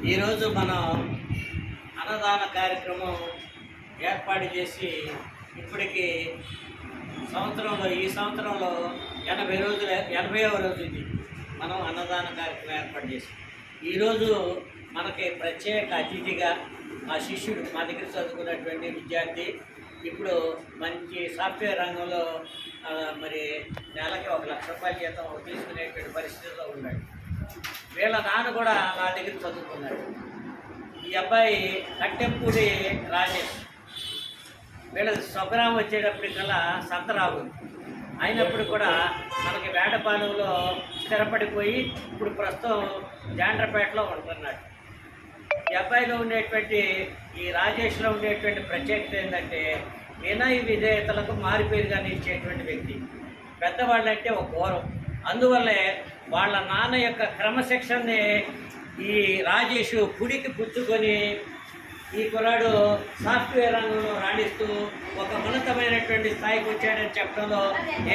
ఈరోజు మనం అన్నదాన కార్యక్రమం ఏర్పాటు చేసి ఇప్పటికి ఈ సంవత్సరంలో 80వ రోజు ఇది మనం అన్నదాన కార్యక్రమం ఏర్పాటు చేసి ఈరోజు మనకి ప్రత్యేక అతిథిగా మా శిష్యుడు మా దగ్గర చదువుకున్నటువంటి విద్యార్థి ఇప్పుడు మంచి సాఫ్ట్వేర్ రంగంలో మరి నెలకి 1 లక్ష రూపాయల జీతం తీసుకునేటువంటి పరిస్థితిలో ఉన్నాడు. వీళ్ళ నాన్న కూడా నా దగ్గర చదువుకున్నాడు. ఈ అబ్బాయి కట్టెంపూడి రాజేష్. వీళ్ళ స్వగ్రామం వచ్చేటప్పటికల్లా సంతరావు అయినప్పుడు కూడా మనకి వేటపాలెంలో స్థిరపడిపోయి ఇప్పుడు ప్రస్తుతం జాండ్రపేటలో ఉంటున్నాడు. ఈ అబ్బాయిలో ఉండేటువంటి ఈ రాజేష్లో ఉండేటువంటి ప్రత్యేకత ఏంటంటే వినయ విధేయతలకు మారిపేరుగా నిలిచేటువంటి వ్యక్తి. పెద్దవాళ్ళంటే ఒక గౌరవం. అందువల్లే వాళ్ళ నాన్న యొక్క క్రమశిక్షణని ఈ రాజేష్ పుడికి పుచ్చుకొని ఈ కులాడు సాఫ్ట్వేర్ రంగంలో రాణిస్తూ ఒక ఉన్నతమైనటువంటి స్థాయికి వచ్చాడని చెప్పడంలో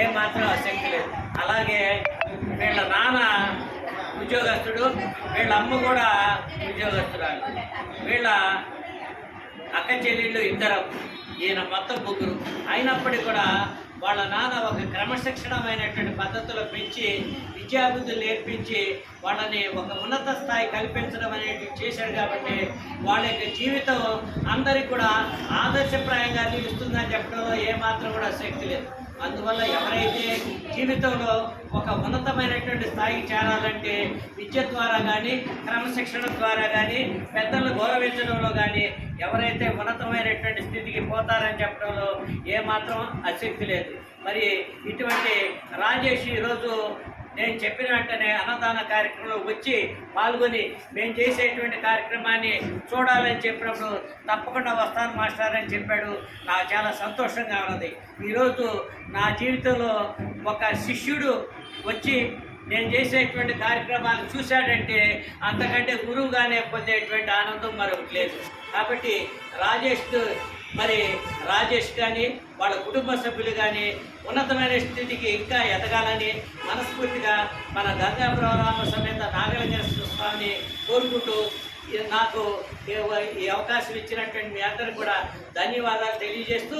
ఏమాత్రం ఆసక్తి లేదు. అలాగే వీళ్ళ నాన్న ఉద్యోగస్తుడు, వీళ్ళ అమ్మ కూడా ఉద్యోగస్తురాలు. వీళ్ళ అక్క చెల్లెళ్ళు 2, ఈయన మొత్తం 3. అయినప్పటికీ కూడా వాళ్ళ నాన్న ఒక క్రమశిక్షణమైనటువంటి పద్ధతిలో పెంచి విద్యాబుద్ధులు నేర్పించి వాళ్ళని ఒక ఉన్నత స్థాయి కల్పించడం అనేది చేశాడు. కాబట్టి వాళ్ళ యొక్క జీవితం అందరికీ కూడా ఆదర్శప్రాయంగా నిలుస్తుందని చెప్పడంలో ఏమాత్రం కూడా శక్తి లేదు. అందువల్ల ఎవరైతే జీవితంలో ఒక ఉన్నతమైనటువంటి స్థాయికి చేరాలంటే విద్య ద్వారా కానీ క్రమశిక్షణ ద్వారా కానీ పెద్దలను గౌరవించడంలో కానీ ఎవరైతే ఉన్నతమైనటువంటి స్థితికి పోతారని చెప్పడంలో ఏమాత్రం ఆసక్తి లేదు. మరి ఇటువంటి రాజేష్ ఈరోజు నేను చెప్పిన వెంటనే అన్నదాన కార్యక్రమంలో వచ్చి పాల్గొని మేము చేసేటువంటి కార్యక్రమాన్ని చూడాలని చెప్పినప్పుడు తప్పకుండా వస్తాను మాస్టర్ అని చెప్పాడు. నాకు చాలా సంతోషంగా ఉన్నది. ఈరోజు నా జీవితంలో ఒక శిష్యుడు వచ్చి నేను చేసేటువంటి కార్యక్రమాలు చూశాడంటే అంతకంటే గురువుగానే పొందేటువంటి ఆనందం మరొకటి లేదు. కాబట్టి రాజేష్ కానీ వాళ్ళ కుటుంబ సభ్యులు కానీ ఉన్నతమైన స్థితికి ఇంకా ఎదగాలని మనస్ఫూర్తిగా మన గంగాపురం సమేత నాగలింగేశ్వర స్వామిని కోరుకుంటూ నాకు ఈ అవకాశం ఇచ్చినటువంటి మీ అందరూ కూడా ధన్యవాదాలు తెలియజేస్తూ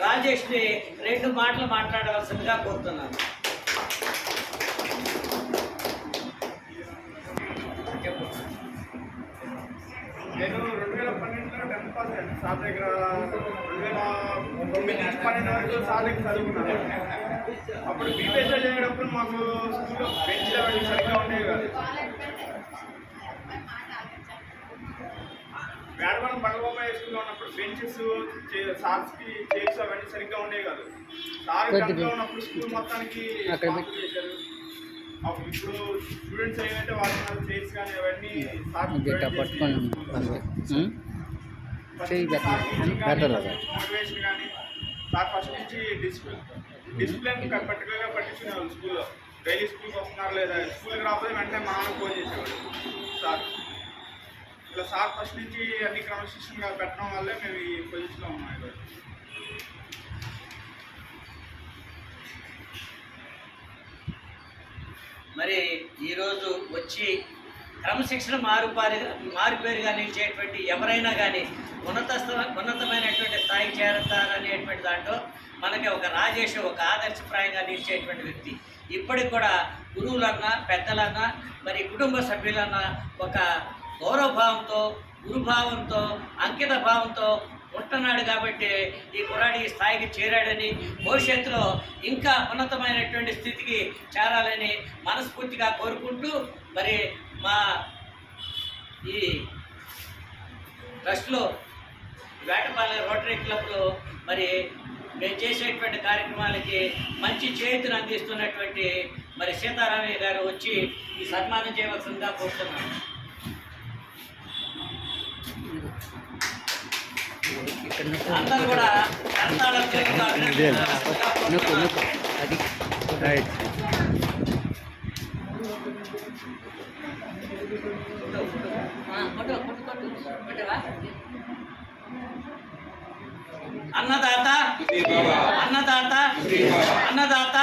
రాజేష్ని 2 మాటలు మాట్లాడవలసిందిగా కోరుతున్నాను. నేను 2012లో 10th పాస్ అయ్యాను. సార్ దగ్గర 2012 వరకు సార్ దగ్గర చదువుకున్నాను. అప్పుడు బీపీఎస్లో చేసేటప్పుడు మాకు స్కూల్లో బెంచ్ అవన్నీ సరిగ్గా ఉండేవి కాదు. వేడవరం బండబాబాయ్ స్కూల్లో ఉన్నప్పుడు బెంచెస్ సార్స్కి చైర్స్ అవన్నీ సరిగ్గా ఉండేవి కాదు. సార్ గంటలో ఉన్నప్పుడు స్కూల్ మొత్తానికి చేశారు. అప్పుడు ఇప్పుడు స్టూడెంట్స్ ఏమైతే వాడుతున్నారు చైర్స్ కానీ అవన్నీ మోటివేషన్ కానీ సార్ ఫస్ట్ నుంచి డిసిప్లిన్ పర్టికులర్గా పట్టించుకునేవాళ్ళు. స్కూల్లో డైలీ స్కూల్కి వస్తున్నారు లేదా స్కూల్కి రాకపోతే వెంటనే మా నాన్న ఫోన్ చేసేవాడు సార్. ఇలా సార్ ఫస్ట్ నుంచి అన్ని క్రమశిక్షణగా పెట్టడం వల్లే మేము ఈ పొజిషన్లో ఉన్నాం ఈరోజు. మరి ఈరోజు వచ్చి క్రమశిక్షణ మారుపేరుగా నిలిచేటువంటి ఎవరైనా కానీ ఉన్నతమైనటువంటి స్థాయికి చేరతారనేటువంటి దాంట్లో మనకి ఒక రాజేష్ ఒక ఆదర్శప్రాయంగా నిలిచేటువంటి వ్యక్తి. ఇప్పటికి కూడా గురువులన్నా పెద్దలన్నా మరి కుటుంబ సభ్యులన్నా ఒక గౌరవభావంతో గురుభావంతో అంకిత భావంతో ఉంటున్నాడు. కాబట్టి ఈ కుర్రాడి ఈ స్థాయికి చేరాడని భవిష్యత్తులో ఇంకా ఉన్నతమైనటువంటి స్థితికి చేరాలని మనస్ఫూర్తిగా కోరుకుంటూ మరి మా ఈ ట్రస్ట్లో వేటపాలెం రోటరీ క్లబ్లో మరి మేము చేసేటువంటి కార్యక్రమాలకి మంచి చేతులు అందిస్తున్నటువంటి మరి సీతారామయ్య గారు వచ్చి ఈ సన్మానం చేయవలసిందిగా కోరుతున్నాను. అందరూ కూడా అన్నదాత అన్నదాత అన్నదాత